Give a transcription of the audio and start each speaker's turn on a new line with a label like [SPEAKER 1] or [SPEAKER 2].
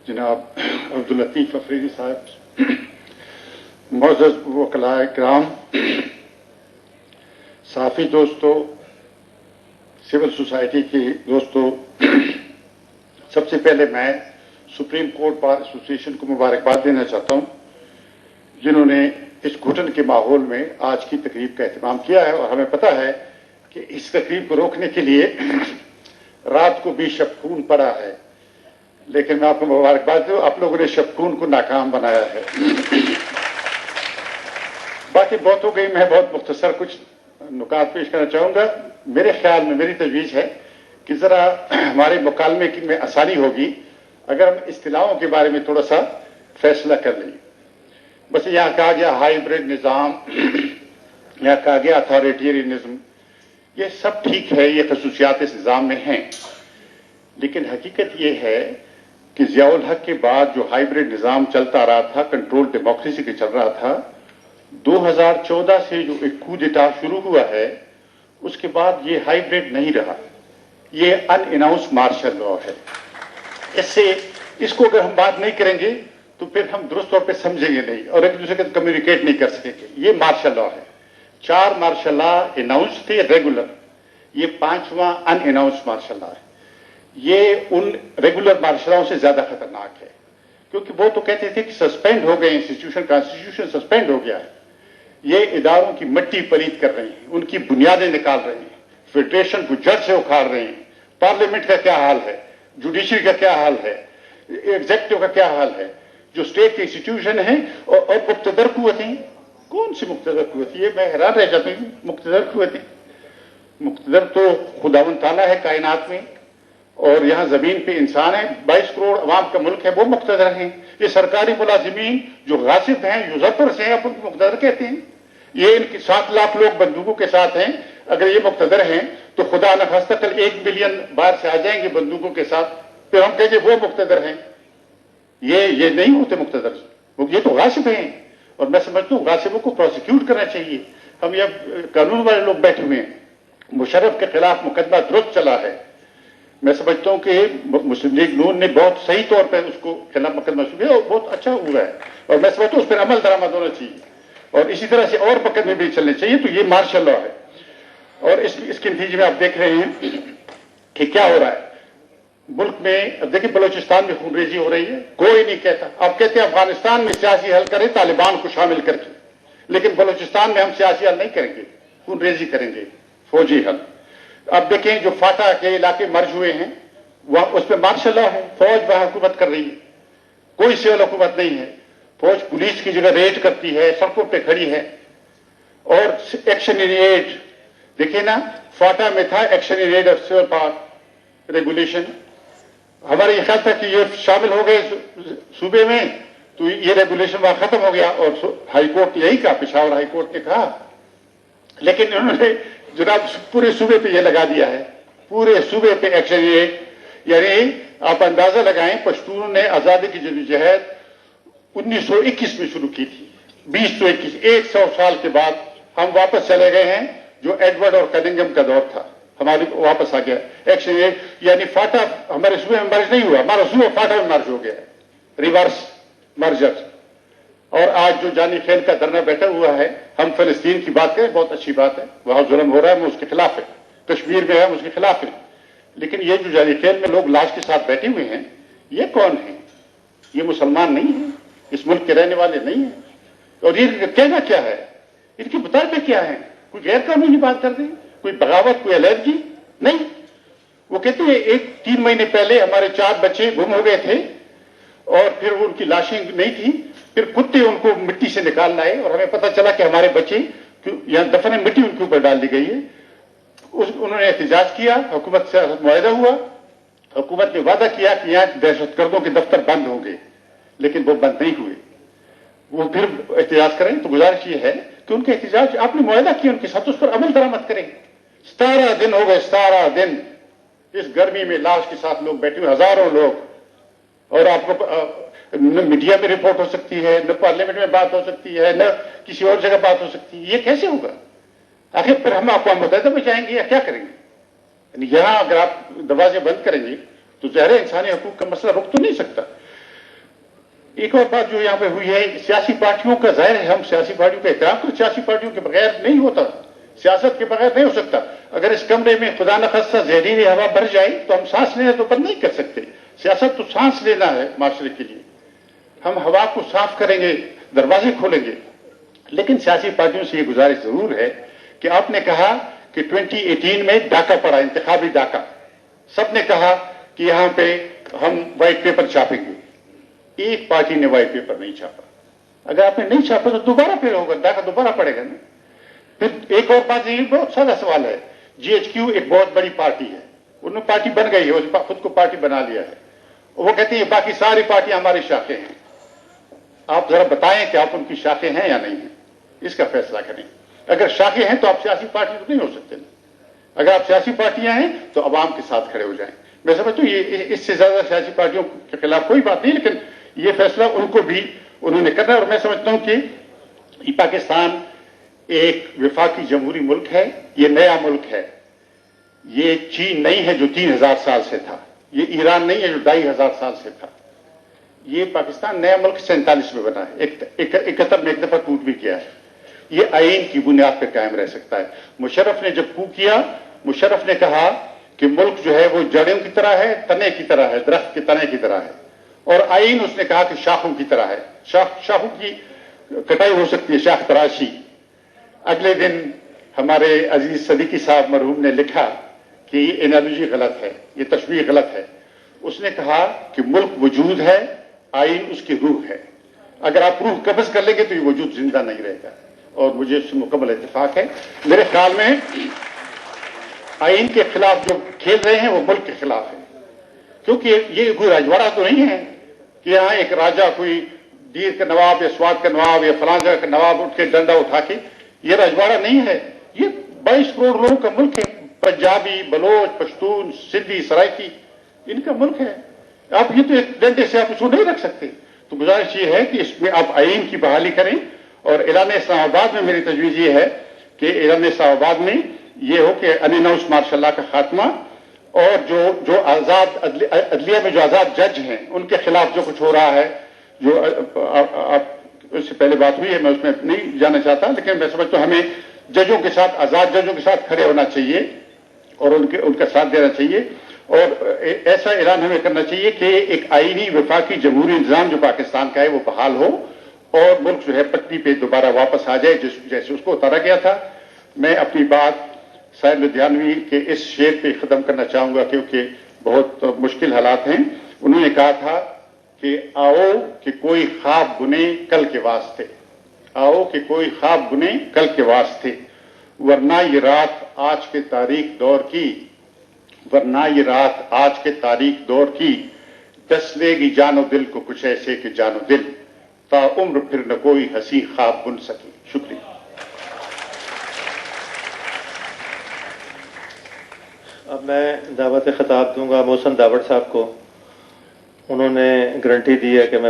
[SPEAKER 1] جناب عبداللطیف افریدی صاحب، معزز وکلاء کرام، صحافی دوستو، سول سوسائٹی کے دوستو، سب سے پہلے میں سپریم کورٹ بار ایسوسی ایشن کو مبارکباد دینا چاہتا ہوں، جنہوں نے اس گھٹن کے ماحول میں آج کی تقریب کا اہتمام کیا ہے، اور ہمیں پتہ ہے کہ اس تقریب کو روکنے کے لیے رات کو بھی شب خون پڑا ہے، لیکن میں آپ کو مبارکباد دوں، آپ لوگوں نے شب خون کو ناکام بنایا ہے۔ باقی بہت ہو گئی، میں بہت مختصر کچھ نکات پیش کرنا چاہوں گا۔ میرے خیال میں میری تجویز ہے کہ ذرا ہمارے مکالمے میں آسانی ہوگی اگر ہم اصطلاحوں کے بارے میں تھوڑا سا فیصلہ کر لیں۔ بس یہاں کہا گیا ہائیبرڈ نظام، یہاں کہا گیا اتھارٹیرینزم، یہ سب ٹھیک ہے، یہ خصوصیات اس نظام میں ہیں، لیکن حقیقت یہ ہے کہ ضیاء الحق کے بعد جو ہائیبرڈ نظام چلتا رہا تھا، کنٹرول ڈیموکریسی کے چل رہا تھا، 2014 سے جو ایک کودٹا شروع ہوا ہے، اس کے بعد یہ ہائیبرڈ نہیں رہا، یہ ان اناؤنس مارشل لا ہے۔ اس کو اگر ہم بات نہیں کریں گے تو پھر ہم درست طور پہ سمجھیں گے نہیں اور ایک دوسرے کے کمیونیکیٹ نہیں کر سکیں گے۔ یہ مارشل لا ہے، 4 مارشل لا اناؤنس تھے ریگولر، یہ 5واں ان اناؤنس مارشل لا ہے۔ یہ ان ریگولر مارشل لاؤں سے زیادہ خطرناک ہے، کیونکہ وہ تو کہتے تھے کہ سسپینڈ ہو گئے انسٹیٹیوشن، کانسٹیٹیوشن سسپینڈ ہو گیا ہے، یہ اداروں کی مٹی پلید کر رہے ہیں، ان کی بنیادیں نکال رہے ہیں، فیڈریشن کو جڑ سے اکھاڑ رہے ہیں، پارلیمنٹ کا کیا حال ہے، جوڈیشری کا کیا حال ہے، ایگزیکٹو کا کیا حال ہے، جو اسٹیٹ کے انسٹیٹیوشن ہیں اور مقتدر قوتیں، کون سی مقتدر قوتیں؟ یہ میں حیران رہ جاتا ہوں، مقتدر قوتیں، مقتدر تو خداوند تعالیٰ ہے کائنات میں، اور یہاں زمین پہ انسان ہے، 22 کروڑ عوام کا ملک ہے، وہ مقتدر ہیں۔ یہ سرکاری ملازمین جو غاصب ہیں، یوزرپرس ہیں، آپ ان کو مقتدر کہتے ہیں۔ یہ ان کی 7 لاکھ لوگ بندوقوں کے ساتھ ہیں، اگر یہ مقتدر ہیں تو خدا نخواستہ کل 1 ملین باہر سے آ جائیں گے بندوقوں کے ساتھ، پھر ہم کہیں گے وہ مقتدر ہیں۔ یہ نہیں ہوتے مقتدر، یہ تو غاصب ہیں، اور میں سمجھتا ہوں غاصبوں کو پروسیکیوٹ کرنا چاہیے۔ ہم یہ قانون والے لوگ بیٹھے ہوئے ہیں، مشرف کے خلاف مقدمہ درست چلا ہے، میں سمجھتا ہوں کہ مسلم لیگ نون نے بہت صحیح طور پہ اس کو خلاف مقدمہ شروع کیا اور بہت اچھا ہوا ہے، اور میں سمجھتا ہوں اس پر عمل درآمد ہونا چاہیے، اور اسی طرح سے اور مقدمے بھی چلنے چاہیے۔ تو یہ مارشل لا ہے، اور اس کے نتیجے میں آپ دیکھ رہے ہیں کہ کیا ہو رہا ہے ملک میں۔ اب دیکھیں بلوچستان میں خون ریزی ہو رہی ہے، کوئی نہیں کہتا۔ آپ کہتے ہیں افغانستان میں سیاسی حل کریں طالبان کو شامل کر کے، لیکن بلوچستان میں ہم سیاسی حل نہیں کریں گے، خون ریزی کریں گے، فوجی حل۔ اب دیکھیں جو فاٹا کے علاقے مرج ہوئے ہیں، وہاں اس پہ مارشل لا ہے، فوج وہاں حکومت کر رہی ہے، کوئی سول حکومت نہیں ہے، فوج پولیس کی جگہ ریڈ کرتی ہے، سڑکوں پہ کھڑی ہے، اور ایکشن ان ایڈ دیکھیں نا، فاٹا میں تھا action in aid of civil power regulation, ہمارا یہ خیال تھا کہ یہ شامل ہو گئے صوبے میں تو یہ ریگولیشن وہاں ختم ہو گیا، اور ہائی کورٹ نے یہی کہا، پشاور ہائی کورٹ نے کہا، لیکن انہوں نے جناب پورے صوبے پہ یہ لگا دیا ہے، پورے صوبے پہ ایکشن یہ، یعنی آپ اندازہ لگائیں پشتونوں نے آزادی کی جدوجہد 1921 میں شروع کی تھی، 2021، 100 سال کے بعد ہم واپس چلے گئے ہیں جو ایڈورڈ اور کننگم کا دور تھا، ہماری واپس آ گیا ایکشن یہ، یعنی فاٹا ہمارے صوبے میں مرج نہیں ہوا، ہمارا صوبہ فاٹا میں مرج ہو گیا، ریورس مرجر۔ اور آج جو جانی خیل کا دھرنا بیٹھا ہوا ہے، ہم فلسطین کی بات کریں، بہت اچھی بات ہے، وہاں ظلم ہو رہا ہے، ہم اس کے خلاف ہیں، کشمیر میں ہے، ہم اس کے خلاف ہیں، لیکن یہ جو جانی خیل میں لوگ لاش کے ساتھ بیٹھے ہوئے ہیں، یہ کون ہیں؟ یہ مسلمان نہیں ہیں، اس ملک کے رہنے والے نہیں ہیں، اور یہ کہنا کیا ہے؟ ان کے مطالبے کیا ہیں؟ کوئی غیر قانونی بات کر دیں، کوئی بغاوت، کوئی الرجی نہیں۔ وہ کہتے ہیں 3 مہینے پہلے ہمارے 4 بچے گم ہو گئے تھے، اور پھر ان کی لاشیں نہیں تھیں، پھر کتے ان کو مٹی سے نکال لائے، اور ہمیں پتہ چلا کہ ہمارے بچے یہاں دفن مٹی ان کے اوپر ڈال دی گئی ہے۔ انہوں نے احتجاج کیا، حکومت سے معاہدہ ہوا، حکومت نے وعدہ کیا کہ یہاں دہشت گردوں کے دفتر بند ہوں گے، لیکن وہ بند نہیں ہوئے۔ وہ پھر احتجاج کریں تو گزارش یہ ہے کہ ان کے احتجاج آپ نے معاہدہ کیا ان کے ساتھ، اس پر عمل درآمد کریں۔ 17 دن ہو گئے، 17 دن اس گرمی میں لاش کے ساتھ لوگ بیٹھے ہوئے، ہزاروں لوگ، اور آپ کو نہ میڈیا میں رپورٹ ہو سکتی ہے، نہ پارلیمنٹ میں بات ہو سکتی ہے، نہ کسی اور جگہ بات ہو سکتی ہے، یہ کیسے ہوگا؟ آخر پھر ہم اقوام متحدہ میں جائیں گے یا کیا کریں گے؟ یعنی یہاں اگر آپ دروازے بند کریں گے تو ظاہر انسانی حقوق کا مسئلہ رک تو نہیں سکتا۔ ایک اور بات جو یہاں پہ ہوئی ہے سیاسی پارٹیوں کا، ظاہر ہے ہم سیاسی پارٹیوں کا احترام کریں، سیاسی پارٹیوں کے بغیر نہیں ہوتا، سیاست کے بغیر نہیں ہو سکتا. اگر اس کمرے میں خدا نخواستہ زہریلی ہوا بھر جائے تو ہم سانس لینا تو بند نہیں کر سکتے. سیاست تو سانس لینا ہے معاشرے کے لیے. ہم ہوا کو صاف کریں گے، دروازے کھولیں گے. لیکن سیاسی پارٹیوں سے یہ گزارش ضرور ہے کہ آپ نے کہا کہ 2018 میں ڈاکہ پڑا، انتخابی ڈاکہ. سب نے کہا کہ یہاں پہ ہم وائٹ پیپر چھاپیں گے. ایک پارٹی نے وائٹ پیپر نہیں چھاپا. اگر آپ نے نہیں چھاپا تو دوبارہ پھر ہوگا، ڈاکہ دوبارہ پڑے گا نا. پھر ایک اور بات، یہ بہت سادہ سوال ہے. جی ایچ کیو ایک بہت بڑی پارٹی ہے، انہوں نے پارٹی بن گئی ہے، خود کو پارٹی بنا لیا ہے. وہ کہتے ہیں باقی ساری پارٹیاں ہماری شاخیں ہیں. آپ ذرا بتائیں کہ آپ ان کی شاخیں ہیں یا نہیں ہیں، اس کا فیصلہ کریں. اگر شاخیں ہیں تو آپ سیاسی پارٹی تو نہیں ہو سکتے. اگر آپ سیاسی پارٹیاں ہیں تو عوام کے ساتھ کھڑے ہو جائیں. میں سمجھتا ہوں یہ اس سے زیادہ سیاسی پارٹیوں کے خلاف کوئی بات نہیں، لیکن یہ فیصلہ ان کو بھی انہوں نے کرنا ہے. اور میں سمجھتا ہوں کہ پاکستان ایک وفاقی جمہوری ملک ہے، یہ نیا ملک ہے. یہ چین نہیں ہے جو 3000 سال سے تھا، یہ ایران نہیں ہے جو 2500 سال سے تھا. یہ پاکستان نیا ملک 47 میں بنا ہے، 71 میں ایک دفعہ ٹوٹ بھی کیا ہے. یہ آئین کی بنیاد پہ قائم رہ سکتا ہے. مشرف نے جب کو کیا، مشرف نے کہا کہ ملک جو ہے وہ جڑوں کی طرح ہے، تنے کی طرح ہے، درخت کے تنے کی طرح ہے. اور آئین اس نے کہا کہ شاخوں کی طرح ہے، شاخوں کی کٹائی ہو سکتی ہے، شاخ تراشی. اگلے دن ہمارے عزیز صدیقی صاحب مرحوم نے لکھا کہ یہ انالوجی غلط ہے، یہ تشبیہ غلط ہے. اس نے کہا کہ ملک وجود ہے، آئین اس کی روح ہے. اگر آپ روح قبض کر لیں گے تو یہ وجود زندہ نہیں رہے گا. اور مجھے اس سے مکمل اتفاق ہے. میرے خیال میں آئین کے خلاف جو کھیل رہے ہیں وہ ملک کے خلاف ہے. کیونکہ یہ کوئی راجواڑہ تو نہیں ہے کہ یہاں ایک راجا کوئی دیر کا نواب یا سوات کا نواب یا فلاں جگہ کا نواب اٹھ کے ڈنڈا اٹھا کے، یہ راجواڑہ نہیں ہے. یہ 22 کروڑ لوگوں کا ملک ہے. پنجابی، بلوچ، پشتون، سندھی، سرائکی، ان کا ملک ہے. آپ یہ تو ایک ڈنڈے سے آپ اس کو نہیں رکھ سکتے. تو گزارش یہ ہے کہ اس میں آپ آئین کی بحالی کریں. اور اعلان اسلام آباد میں میری تجویز یہ ہے کہ اعلان اسلام آباد میں یہ ہو کہ انیناؤنس مارشل لا کا خاتمہ، اور جو آزاد عدلیہ میں جو آزاد جج ہیں ان کے خلاف جو کچھ ہو رہا ہے، جو آپ اس سے پہلے بات ہوئی ہے، میں اس میں نہیں جانا چاہتا، لیکن میں سمجھتا ہوں ہمیں ججوں کے ساتھ، آزاد ججوں کے ساتھ کھڑے ہونا چاہیے اور ان کا ساتھ دینا چاہیے. اور ایسا اعلان ہمیں کرنا چاہیے کہ ایک آئینی وفاقی جمہوری نظام جو پاکستان کا ہے وہ بحال ہو اور ملک جو ہے پٹری پہ دوبارہ واپس آ جائے جیسے اس کو اتارا گیا تھا. میں اپنی بات سعید لدھیانوی کے اس شعر پہ ختم کرنا چاہوں گا کیونکہ بہت مشکل حالات ہیں. انہوں نے کہا تھا کہ آؤ کہ کوئی خواب بنے کل کے واسطے، آؤ کہ کوئی خواب بنے کل کے واسطے، ورنہ یہ رات آج کے تاریخ دور کی، ورنہ یہ رات آج کے تاریخ دور کی، دس لے گی جان و دل کو کچھ ایسے کہ جان و دل، تا عمر پھر نہ کوئی ہنسی خواب بن سکے. شکریہ.
[SPEAKER 2] اب میں دعوت خطاب دوں گا محسن داوڑ صاحب کو. انہوں نے گارنٹی دی ہے کہ میں